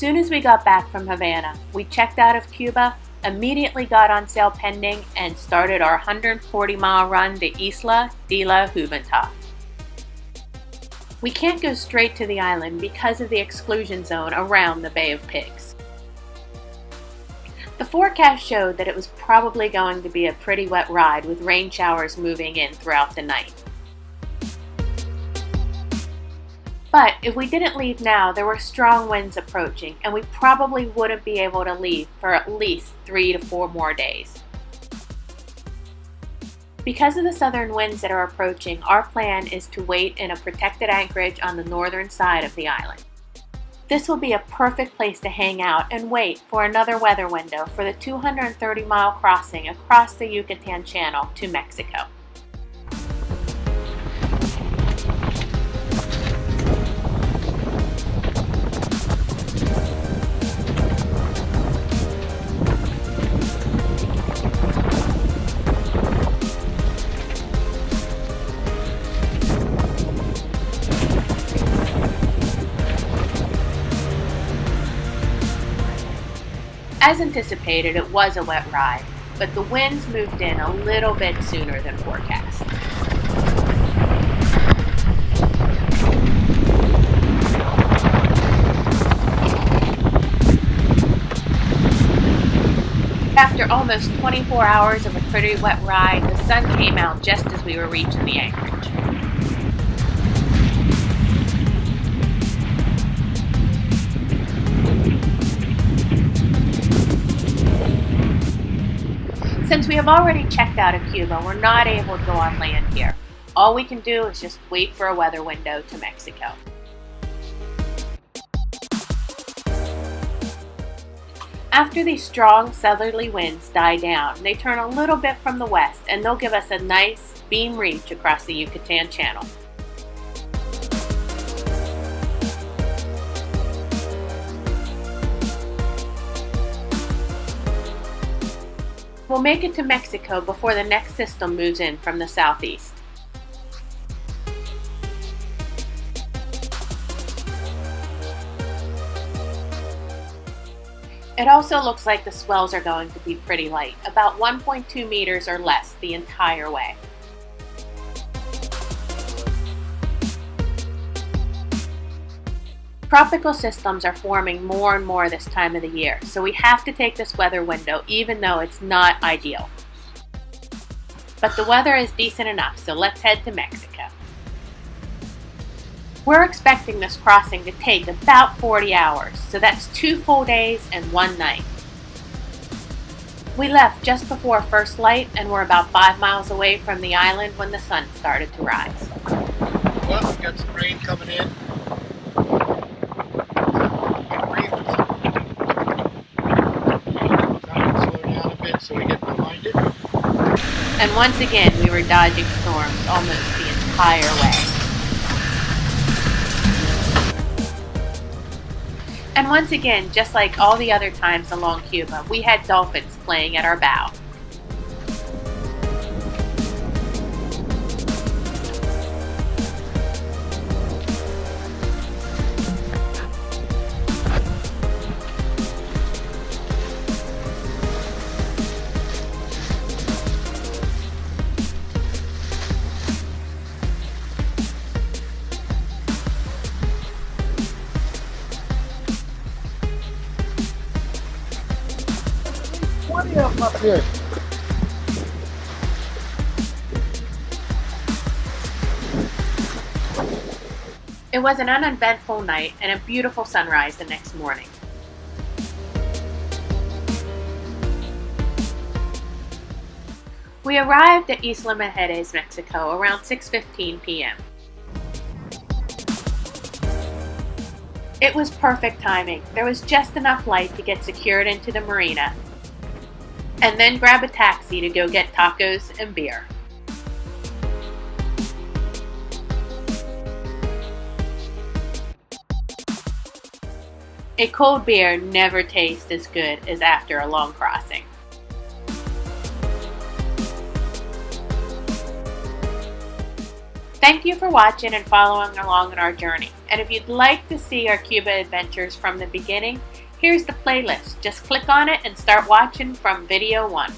soon as we got back from Havana, we checked out of Cuba, immediately got on sail pending, and started our 140-mile run to Isla de la Juventud. We can't go straight to the island because of the exclusion zone around the Bay of Pigs. The forecast showed that it was probably going to be a pretty wet ride with rain showers moving in throughout the night. But if we didn't leave now, there were strong winds approaching, and we probably wouldn't be able to leave for at least 3 to 4 more days. Because of the southern winds that are approaching, our plan is to wait in a protected anchorage on the northern side of the island. This will be a perfect place to hang out and wait for another weather window for the 230-mile crossing across the Yucatan Channel to Mexico. As anticipated, it was a wet ride, but the winds moved in a little bit sooner than forecast. After almost 24 hours of a pretty wet ride, the sun came out just as we were reaching the anchorage. Since we have already checked out of Cuba, we're not able to go on land here. All we can do is just wait for a weather window to Mexico. After these strong southerly winds die down, they turn a little bit from the west, and they'll give us a nice beam reach across the Yucatan Channel. We'll make it to Mexico before the next system moves in from the southeast. It also looks like the swells are going to be pretty light, about 1.2 meters or less the entire way. Tropical systems are forming more and more this time of the year, so we have to take this weather window even though it's not ideal. But the weather is decent enough, so let's head to Mexico. We're expecting this crossing to take about 40 hours, so that's 2 full days and 1 night. We left just before first light and we're about 5 miles away from the island when the sun started to rise. Well, we've got some rain coming in. So we get behind it. And once again, we were dodging storms almost the entire way. And once again, just like all the other times along Cuba, we had dolphins playing at our bow. Up here. It was an uneventful night and a beautiful sunrise the next morning. We arrived at Isla Mujeres, Mexico around 6:15 p.m. It was perfect timing. There was just enough light to get secured into the marina, and then grab a taxi to go get tacos and beer. A cold beer never tastes as good as after a long crossing. Thank you for watching and following along on our journey. And if you'd like to see our Cuba adventures from the beginning, here's the playlist. Just click on it and start watching from video 1.